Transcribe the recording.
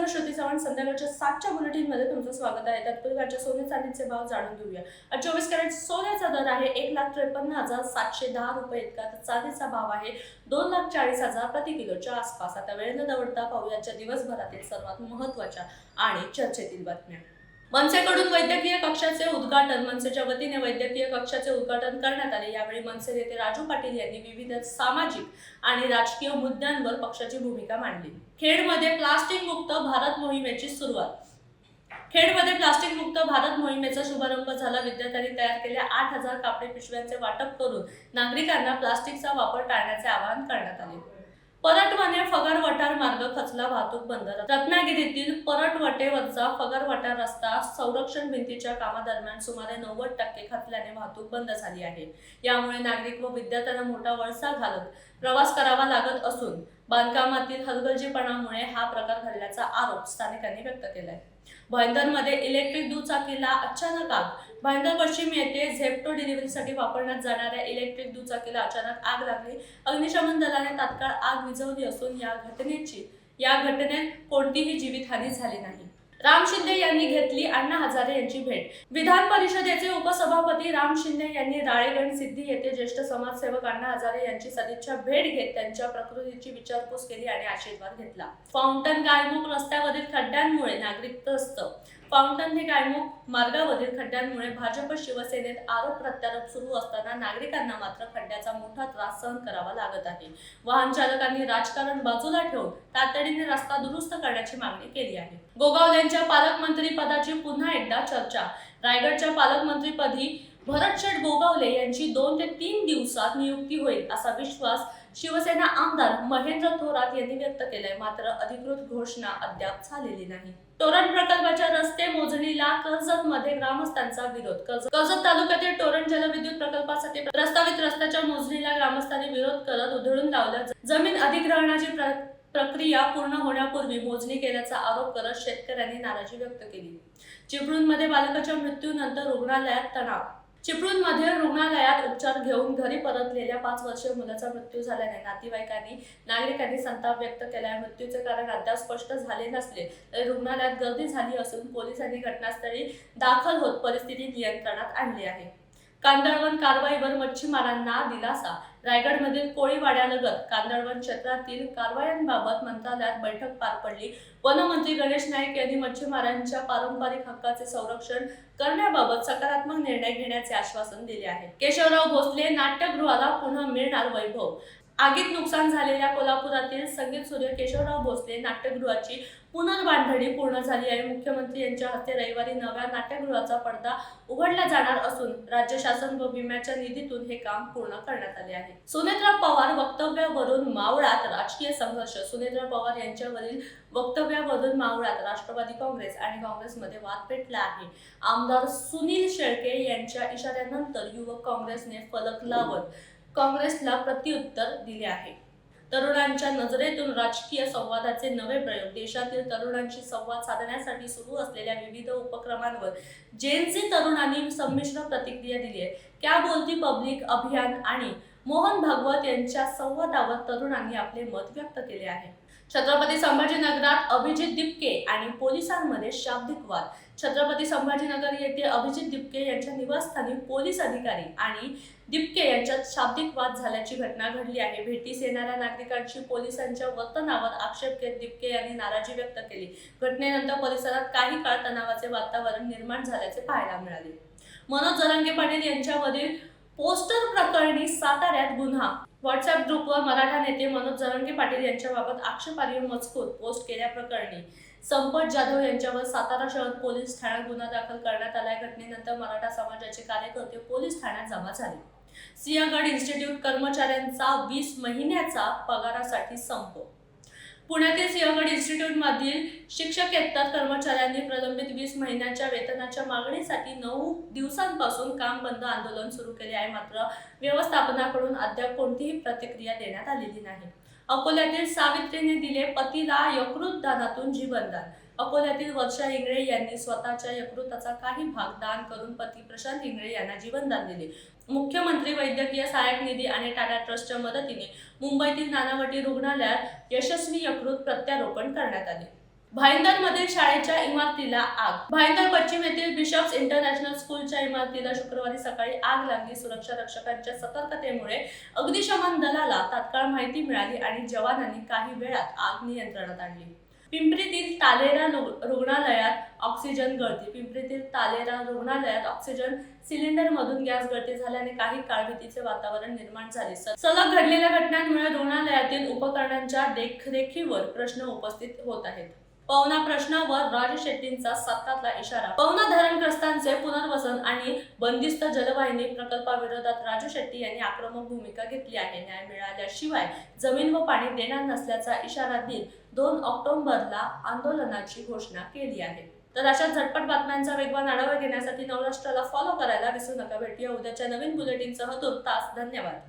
श्रुती चव्हाण. संध्याकाळच्या 7च्या बुलेटिनमध्ये तुमचं स्वागत आहे. तत्पूर्वी आजच्या सोने चांदीचे भाव जाणून घेऊया. आज 24 कॅरेट सोन्याचा दर आहे 1,53,710 रुपये इतका. तर चांदीचा भाव आहे 2,40,000 प्रति किलोच्या आसपास. आता वेळ न दवडता पाहूयाच्या दिवसभरातील सर्वात महत्त्वाच्या आणि चर्चेतील बातम्या. मनसेकडून वैद्यकीय कक्षाचे उद्घाटन. मनसेच्या वतीने वैद्यकीय कक्षाचे उद्घाटन करण्यात आले. यावेळी मनसे नेते राजू पाटील यांनी विविध सामाजिक आणि राजकीय मुद्द्यांवर पक्षाची भूमिका मांडली. खेडमध्ये प्लास्टिक मुक्त भारत मोहिमेची सुरुवात. खेडमध्ये प्लास्टिक मुक्त भारत मोहिमेचा शुभारंभ झाला. विद्यार्थ्यांनी तयार केलेल्या 8,000 कापडी पिशव्यांचे वाटप करून नागरिकांना प्लास्टिकचा वापर टाळण्याचे आवाहन करण्यात आले. परटवणे फगरवटार मार्ग खचला, वाहतूक बंद. रत्नागिरीतील परटवटेवरचा फगरवटार रस्ता संरक्षण भिंतीच्या कामादरम्यान सुमारे 90% खचल्याने वाहतूक बंद झाली आहे. यामुळे नागरिक व विद्यार्थ्यांना मोठा वळसा घालत प्रवास करावा लागत असून बांधकामातील हलगर्जीपणामुळे हा प्रकार घडल्याचा आरोप स्थानिकांनी व्यक्त केलाय. भाईंदरमध्ये इलेक्ट्रिक दुचाकीला अचानक आग. भाईंदर पश्चिम येथे झेप्टो डिलिव्हरीसाठी वापरण्यात जाणाऱ्या इलेक्ट्रिक दुचाकीला अचानक आग लागली. अग्निशमन दलाने तात्काळ आग विझवली असून या घटनेत कोणतीही जीवितहानी झाली नाही. राम शिंदे यांनी घेतली अण्णा हजारे यांची भेट. विधान परिषदेचे उपसभापती राम शिंदे यांनी राळेगण सिद्धी येथे ज्येष्ठ समाजसेवक अण्णा हजारे यांची सदिच्छा भेट घेत त्यांच्या प्रकृतीची विचारपूस केली आणि आशीर्वाद घेतला. फाउंटन गायमुख रस्त्यावरील खड्ड्यांमुळे नागरिक त्रस्त. फाउंटन हे गायमुख मार्गावरील खड्ड्यांमुळे भाजप शिवसेनेत आरोप प्रत्यारोप सुरू असताना नागरिकांना मात्र खड्ड्याचा मोठा त्रास सहन करावा लागत आहे. वाहन चालकांनी राजकारण बाजूला ठेवून तातडीने रस्ता दुरुस्त करण्याची मागणी केली आहे. गोगावलेंच्या पालकमंत्री पदाची पुन्हा एकदा चर्चा. रायगडच्या पालकमंत्रीपदी भरतशेठ गोगावले यांची 2 ते 3 दिवसात नियुक्ती होईल असा विश्वास शिवसेना आमदार महेंद्र थोरात यांनी व्यक्त केलाय. मात्र अधिकृत घोषणा अद्याप झालेली नाही. टोरण प्रकल्पाच्या रस्ते मोजणीला कर्जतमध्ये ग्रामस्थांचा विरोध. कर्जत तालुक्यातील टोरण जलविद्युत प्रकल्पासाठी प्रस्तावित रस्त्याच्या मोजणीला ग्रामस्थांनी विरोध करत उधळून लावला. जमीन अधिग्रहणाची प्रक्रिया पूर्ण होण्यापूर्वी मोजणी केल्याचा आरोप करत शेतकऱ्यांनी नाराजी व्यक्त केली. चिपळूणमध्ये बालकाच्या मृत्यूनंतर रुग्णालयात तणाव. चिपळूणमध्ये रुग्णालयात उपचार घेऊन घरी परतलेल्या 5 वर्षीय मुलाचा मृत्यू झाल्याने नागरिकांनी संताप व्यक्त केला. मृत्यूचे कारण अद्याप स्पष्ट झाले नसले तरी रुग्णालयात गर्दी झाली असून पोलिसांनी घटनास्थळी दाखल होत परिस्थिती नियंत्रणात आणली आहे. कांदळवन कारवाईवर मच्छीमारांना दिलासा. रायगडमधील कोळीवाड्यालगत कांदळवन क्षेत्रातील कारवायांबाबत मंत्रालयात बैठक पार पडली. वनमंत्री गणेश नाईक यांनी मच्छीमारांच्या पारंपरिक हक्काचे संरक्षण करण्याबाबत सकारात्मक निर्णय घेण्याचे आश्वासन दिले आहे. केशवराव भोसले नाट्यगृहाला पुन्हा मिळणार वैभव. आगीत नुकसान झालेल्या कोल्हापुरातील संगीत सूर्य केशवराव भोसले नाट्यगृहाची पुनर्बांधणी पूर्ण झाली आहे. मुख्यमंत्री यांच्या हस्ते रविवारी नव्या नाट्यगृहाचा पडदा उघडला जाणार असून राज्य शासन व विम्याच्या निधीतून हे काम पूर्ण करण्यात आले आहे. सुनेत्रा पवार वक्तव्यावरून मावळात राजकीय संघर्ष. सुनेत्रा पवार यांच्यावरील वक्तव्यावरून मावळात राष्ट्रवादी काँग्रेस आणि काँग्रेसमध्ये वाद पेटला आहे. आमदार सुनील शेळके यांच्या इशाऱ्यानंतर युवक काँग्रेसने फलक लावत काँग्रेसला प्रत्युत्तर दिले आहे. तरुणांच्या नजरेतून राजकीय संवादाचे नवे प्रयोग. देशातील तरुणांशी संवाद साधण्यासाठी सुरू असलेल्या विविध उपक्रमांवर जेनझी तरुणांनी संमिश्र प्रतिक्रिया दिली आहे. क्या बोलती पब्लिक अभियान आणि मोहन भागवत यांच्या संवादावर तरुणांनी आपले मत व्यक्त केले आहे. छत्रपती संभाजीनगरात अभिजित दिपके आणि पोलिसांमध्ये शाब्दिक वाद. छत्रपती संभाजीनगर येथे अभिजित दिपके यांच्या निवासस्थानी पोलीस अधिकारी आणि दिपके यांच्यात शाब्दिक वाद झाल्याची घटना घडली आहे. भेटीस येणाऱ्या नागरिकांची पोलिसांच्या वर्तनावर आक्षेप घेत दिपके यांनी नाराजी व्यक्त केली. घटनेनंतर परिसरात काही काळ तणावाचे वातावरण निर्माण झाल्याचे पाहायला मिळाले. मनोज जरांगे पाटील यांच्यावरील पोस्टर प्रकरणी साताऱ्यात गुन्हा. व्हॉट्सअप ग्रुपवर मराठा नेते मनोज जरांगे पाटील यांच्याबाबत आक्षेपार्ह मजकूर पोस्ट केल्याप्रकरणी संपत जाधव यांच्यावर सातारा शहर पोलीस ठाण्यात गुन्हा दाखल करण्यात आलाय. घटनेनंतर मराठा समाजाचे कार्यकर्ते पोलीस ठाण्यात जमा झाले. सिंहगड इन्स्टिट्यूट कर्मचाऱ्यांचा 20 महिन्याचा पगारासाठी संप. पुण्यातील सिंहगड इन्स्टिट्यूटमधील शिक्षकेतर कर्मचाऱ्यांनी प्रलंबित 20 महिन्याच्या वेतनाच्या मागणीसाठी 9 दिवसांपासून काम बंद आंदोलन सुरू केले आहे. मात्र व्यवस्थापनाकडून अद्याप कोणतीही प्रतिक्रिया देण्यात आलेली नाही. अकोल्यातील सावित्रीने दिले पतीला यकृत दानातून जीवनदान. अकोल्यातील वर्षा इंगळे यांनी स्वतःच्या यकृताचा काही भाग दान करून पती प्रशांत इंगळे यांना जीवनदान दिले. मुख्यमंत्री वैद्यकीय सहाय्यक निधी आणि टाटा ट्रस्टच्या मदतीने मुंबईतील नानावटी रुग्णालयात यशस्वी यकृत प्रत्यारोपण करण्यात आले. भाईंदरमधील शाळेच्या इमारतीला आग. भाईंदर पश्चिम येथील बिशप्स इंटरनॅशनल स्कूलच्या इमारतीला शुक्रवारी सकाळी आग लागली. सुरक्षा रक्षकांच्या सतर्कतेमुळे अग्निशमन दलाला तात्काळ माहिती मिळाली आणि जवानांनी काही वेळात आग नियंत्रणात आणली. पिंपरीतील तालेरा रुग्णालयात ऑक्सिजन गळती. पिंपरीतील तालेरा रुग्णालयात ऑक्सिजन सिलेंडरमधून गॅस गळती झाल्याने काही काळ भीतीचे वातावरण निर्माण झाले. सलग घडलेल्या घटनांमुळे रुग्णालयातील उपकरणांच्या देखरेखीवर प्रश्न उपस्थित होत आहेत. पवना प्रश्नावर राज शेट्टींचा सत्तातला इशारा. पवना धरणग्रस्तांचे पुनर्वसन आणि बंदिस्त जलवाहिनी प्रकल्पाविरोधात राजू शेट्टी यांनी आक्रमक भूमिका घेतली आहे. न्याय मिळाल्याशिवाय जमीन व पाणी देणार नसल्याचा इशारा देत 2 ऑक्टोबरला आंदोलनाची घोषणा केली आहे. तर अशा झटपट बातम्यांचा वेगवान आढावा घेण्यासाठी नवराष्ट्राला फॉलो करायला विसरू नका. भेटूया उद्याच्या नवीन बुलेटिनसह. तुर्तास धन्यवाद.